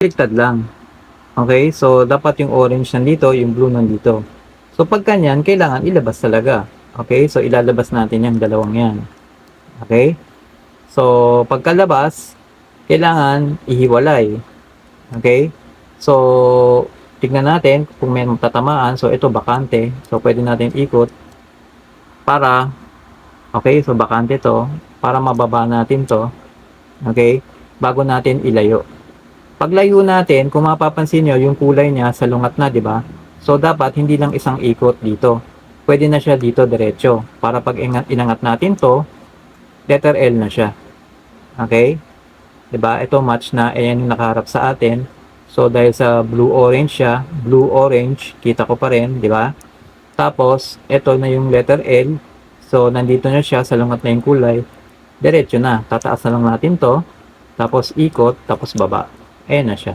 baliktad lang. Okay? So, dapat yung orange nandito, yung blue nandito. So, pag kanyan, kailangan ilabas talaga. Okay? So, ilalabas natin yung dalawang yan. Okay? So, pagkalabas, kailangan ihiwalay. Okay? So, tignan natin kung may matatamaan. So, ito bakante. So, pwede natin ikot para, okay? So, bakante to. Para mababa natin to. Okay? Bago natin ilayo. Paglayo natin, kung mapapansin nyo, yung kulay niya salungat na, di ba? So, dapat hindi lang isang ikot dito. Pwede na siya dito diretso. Para pag inangat natin to, letter L na siya. Okay? Di ba? Ito match na. Ayan yung nakaharap sa atin. So, dahil sa blue-orange siya, blue-orange, kita ko pa rin, di ba? Tapos, ito na yung letter L. So, nandito na siya, salungat na yung kulay. Diretso na. Tataas na lang natin to. Tapos, ikot, tapos baba. Ayan na siya.